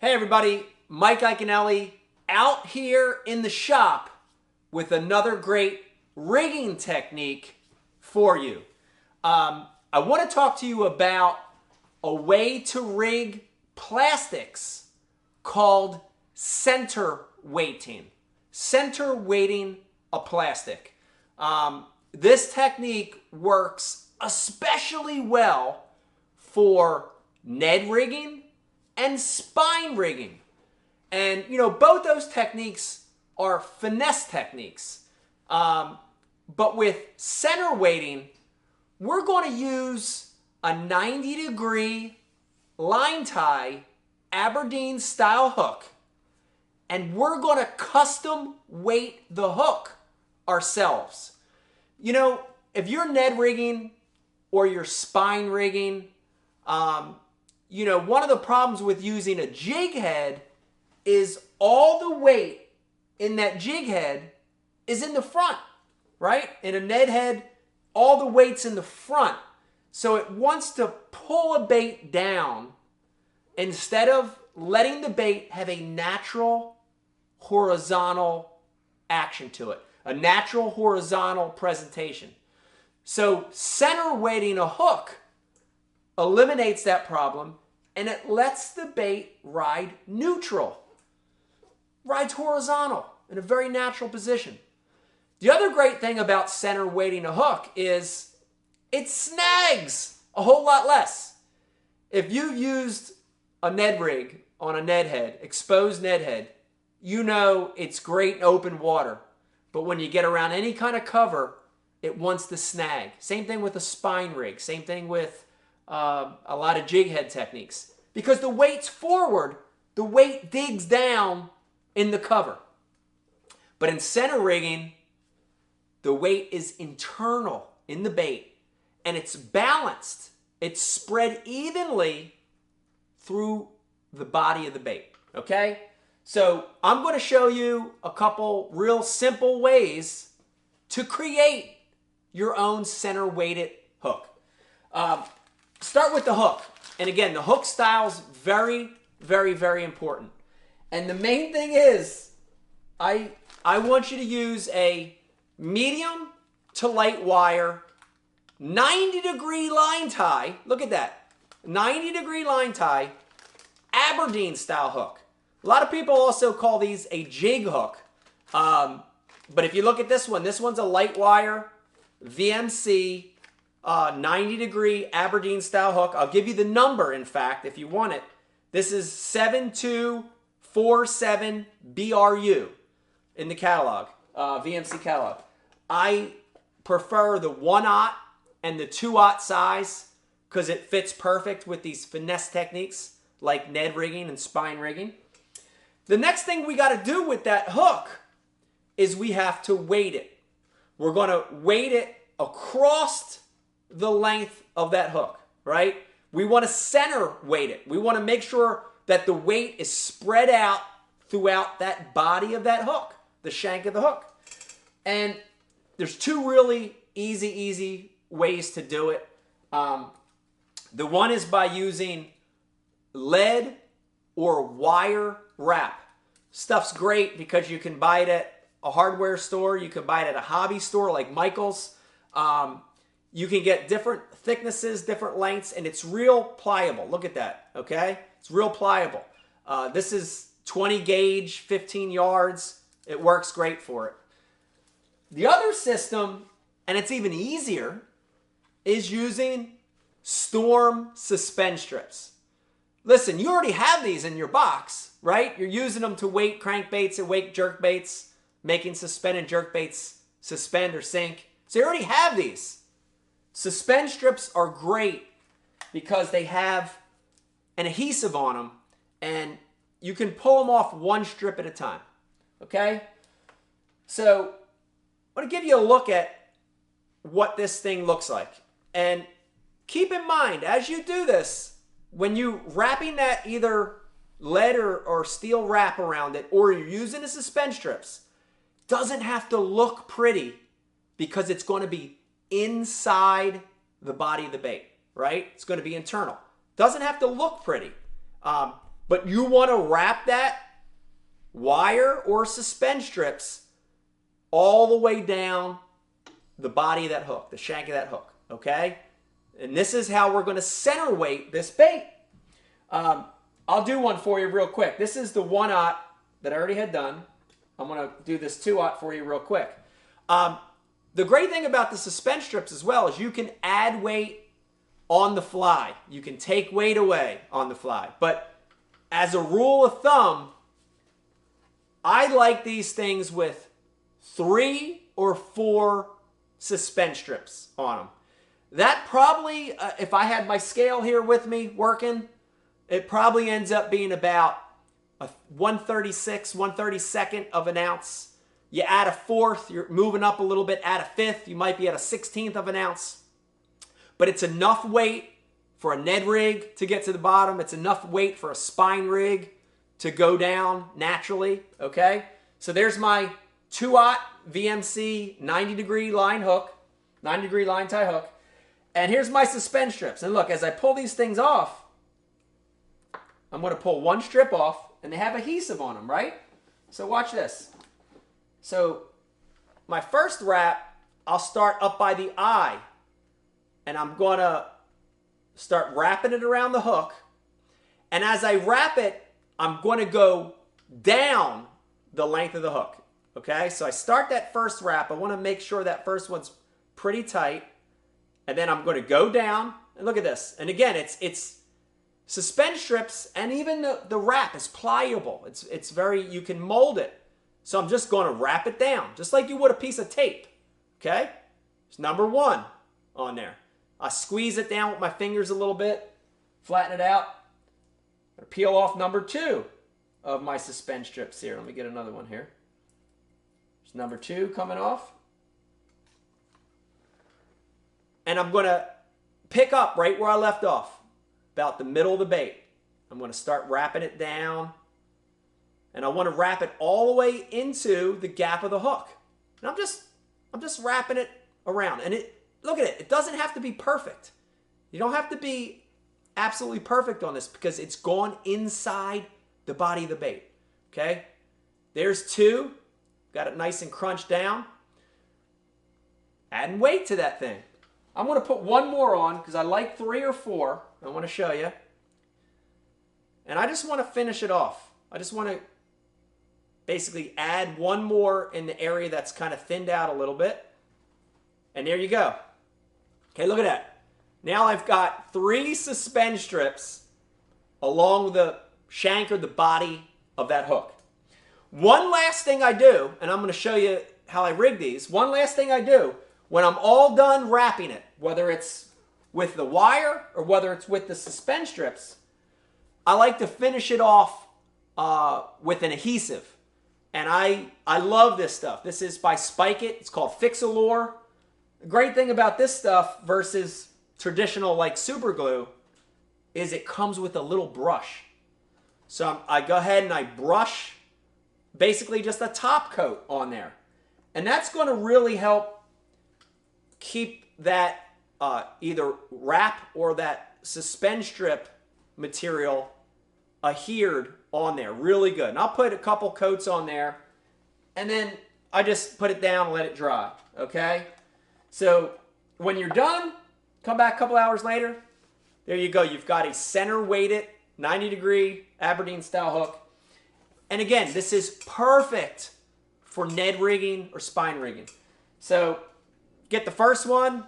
Hey everybody, Mike Iaconelli out here in the shop with another great rigging technique for you. I want to talk to you about a way to rig plastics called center weighting. Center weighting a plastic. This technique works especially well for Ned rigging and spine rigging. And, both those techniques are finesse techniques. But with center weighting, we're going to use a 90-degree line tie Aberdeen style hook. And we're going to custom weight the hook ourselves. If you're Ned rigging or you're spine rigging, one of the problems with using a jig head is all the weight in that jig head is in the front, right? In a Ned head, all the weight's in the front. So it wants to pull a bait down instead of letting the bait have a natural horizontal action to it, a natural horizontal presentation. So center weighting a hook eliminates that problem, and it lets the bait ride neutral. Rides horizontal in a very natural position. The other great thing about center weighting a hook is it snags a whole lot less. If you've used a Ned rig on a Ned head, exposed Ned head, it's great in open water. But when you get around any kind of cover, it wants to snag. Same thing with a spine rig. Same thing with a lot of jig head techniques. Because the weight's forward, the weight digs down in the cover. But in center rigging, the weight is internal in the bait, and it's balanced. It's spread evenly through the body of the bait, okay? So I'm going to show you a couple real simple ways to create your own center weighted hook. Start with the hook. And again, the hook style's very, very, very important. And the main thing is, I want you to use a medium to light wire, 90-degree line tie. Look at that. 90-degree line tie, Aberdeen style hook. A lot of people also call these a jig hook. But if you look at this one's a light wire, VMC, 90-degree Aberdeen style hook. I'll give you the number, in fact, if you want it. This is 7247BRU in the catalog, VMC catalog. I prefer the 1/0 and the 2/0 size because it fits perfect with these finesse techniques like Ned rigging and spine rigging. The next thing we got to do with that hook is we have to weight it. We're going to weight it across the length of that hook, right? We want to center weight it. We want to make sure that the weight is spread out throughout that body of that hook, the shank of the hook. And there's two really easy ways to do it. The one is by using lead or wire wrap. Stuff's great because you can buy it at a hardware store. You can buy it at a hobby store like Michael's. You can get different thicknesses, different lengths, and it's real pliable. Look at that, okay? It's real pliable. This is 20 gauge, 15 yards. It works great for it. The other system, and it's even easier, is using storm suspend strips. Listen, you already have these in your box, right? You're using them to weight crankbaits and weight jerkbaits, making suspended jerkbaits suspend or sink. So you already have these. Suspend strips are great because they have an adhesive on them, and you can pull them off one strip at a time, okay? So I want to give you a look at what this thing looks like. And keep in mind, as you do this, when you're wrapping that either lead or steel wrap around it, or you're using the suspend strips, doesn't have to look pretty because it's going to be inside the body of the bait, right? It's going to be internal. Doesn't have to look pretty. But you want to wrap that wire or suspend strips all the way down the body of that hook, the shank of that hook, okay? And this is how we're going to center weight this bait. I'll do one for you real quick. This is the 1/0 that I already had done. I'm going to do this 2/0 for you real quick. The great thing about the suspend strips as well is you can add weight on the fly. You can take weight away on the fly. But as a rule of thumb, I like these things with 3 or 4 suspend strips on them. That probably, if I had my scale here with me working, it probably ends up being about a 1/36, 1/32 of an ounce. You add a 1/4, you're moving up a little bit, add a 1/5, you might be at a 1/16 of an ounce. But it's enough weight for a Ned rig to get to the bottom. It's enough weight for a spine rig to go down naturally, okay? So there's my 2/0 VMC 90-degree line hook, 90-degree line tie hook. And here's my suspend strips. And look, as I pull these things off, I'm going to pull one strip off, and they have adhesive on them, right? So watch this. So my first wrap, I'll start up by the eye, and I'm going to start wrapping it around the hook. And as I wrap it, I'm going to go down the length of the hook. Okay, so I start that first wrap. I want to make sure that first one's pretty tight. And then I'm going to go down. And look at this. And again, it's suspend strips, and even the wrap is pliable. It's very, you can mold it. So I'm just going to wrap it down, just like you would a piece of tape. Okay, it's number 1 on there. I squeeze it down with my fingers a little bit, flatten it out. I'm going to peel off number 2 of my suspend strips here. Let me get another one here. There's number 2 coming off. And I'm going to pick up right where I left off, about the middle of the bait. I'm going to start wrapping it down. And I want to wrap it all the way into the gap of the hook. And I'm just wrapping it around. And look at it. It doesn't have to be perfect. You don't have to be absolutely perfect on this because it's gone inside the body of the bait. Okay? There's 2. Got it nice and crunched down. Adding weight to that thing. I'm going to put one more on because I like 3 or 4. I want to show you. And I just want to finish it off. I just want to basically add one more in the area that's kind of thinned out a little bit. And there you go. Okay, look at that. Now I've got 3 suspend strips along the shank or the body of that hook. One last thing I do, and I'm going to show you how I rig these. One last thing I do, when I'm all done wrapping it, whether it's with the wire or whether it's with the suspend strips, I like to finish it off with an adhesive. And I love this stuff. This is by Spike It. It's called Fix-A-Lure. The great thing about this stuff versus traditional like super glue is it comes with a little brush. So I go ahead and I brush basically just a top coat on there. And that's going to really help keep that either wrap or that suspend strip material adhered on there really good. And I'll put a couple coats on there and then I just put it down and let it dry. Okay? So when you're done, come back a couple hours later. There you go. You've got a center weighted 90-degree Aberdeen style hook. And again, this is perfect for Ned rigging or spine rigging. So get the first one.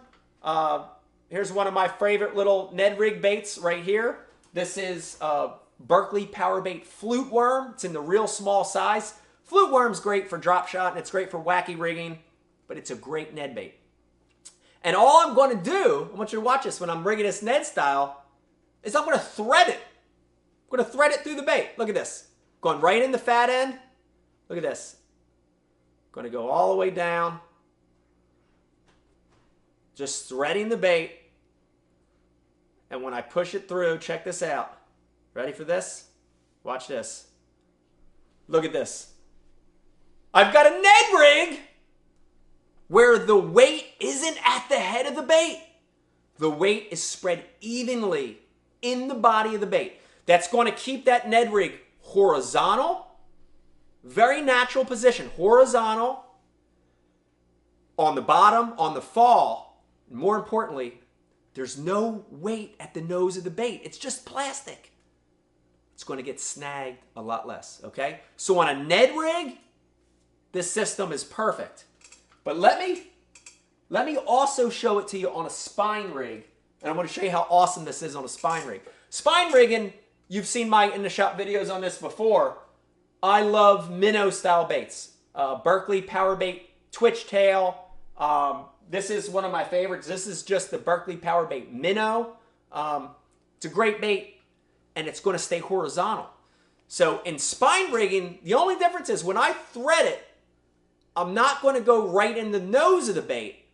Here's one of my favorite little Ned rig baits right here. This is Berkeley Power Bait Flute Worm. It's in the real small size. Flute Worm's great for drop shot and it's great for wacky rigging, but it's a great Ned bait. And all I'm going to do, I want you to watch this when I'm rigging this Ned style, is I'm going to thread it. I'm going to thread it through the bait. Look at this. Going right in the fat end. Look at this. Going to go all the way down. Just threading the bait. And when I push it through, check this out. Ready for this? Watch this. Look at this. I've got a Ned rig where the weight isn't at the head of the bait. The weight is spread evenly in the body of the bait. that's going to keep that Ned rig horizontal, very natural position, horizontal, on the bottom, on the fall. More importantly, there's no weight at the nose of the bait. It's just plastic. It's going to get snagged a lot less, okay? So on a Ned rig, this system is perfect. But let me also show it to you on a spine rig. And I want to show you how awesome this is on a spine rig. Spine rigging, you've seen my in the shop videos on this before. I love minnow style baits. Berkeley power bait, twitch tail. This is one of my favorites. This is just the Berkeley power bait minnow. It's a great bait, and it's going to stay horizontal. So in spine rigging, the only difference is when I thread it, I'm not going to go right in the nose of the bait.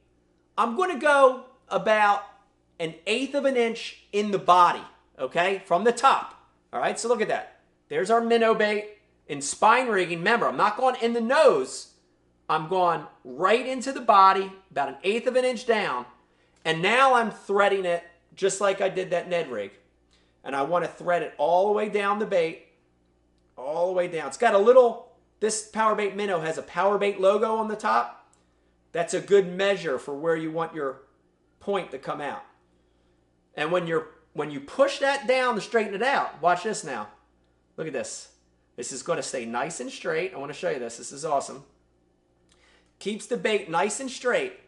I'm going to go about 1/8 of an inch in the body, okay, from the top. All right, so look at that. There's our minnow bait. In spine rigging, remember, I'm not going in the nose. I'm going right into the body, about 1/8 of an inch down. And now I'm threading it just like I did that Ned rig. And I want to thread it all the way down the bait, all the way down. It's got a little, this power bait minnow has a power bait logo on the top. That's a good measure for where you want your point to come out. And when you push that down to straighten it out, watch this now. Look at this. This is going to stay nice and straight. I want to show you this. This is awesome. Keeps the bait nice and straight.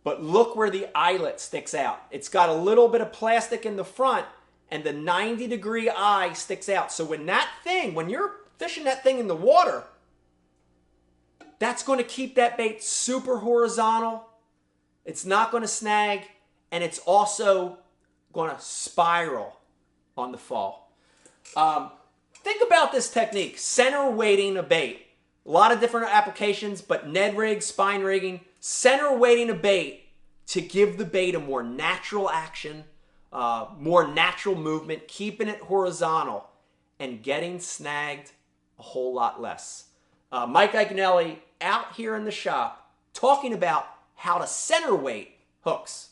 But look where the eyelet sticks out. It's got a little bit of plastic in the front, and the 90-degree eye sticks out. So when you're fishing that thing in the water, that's going to keep that bait super horizontal. It's not going to snag, and it's also going to spiral on the fall. Think about this technique, center weighting a bait. A lot of different applications, but Ned rig, spine rigging, center weighting a bait to give the bait a more natural action, more natural movement, keeping it horizontal, and getting snagged a whole lot less. Mike Iaconelli out here in the shop talking about how to center weight hooks.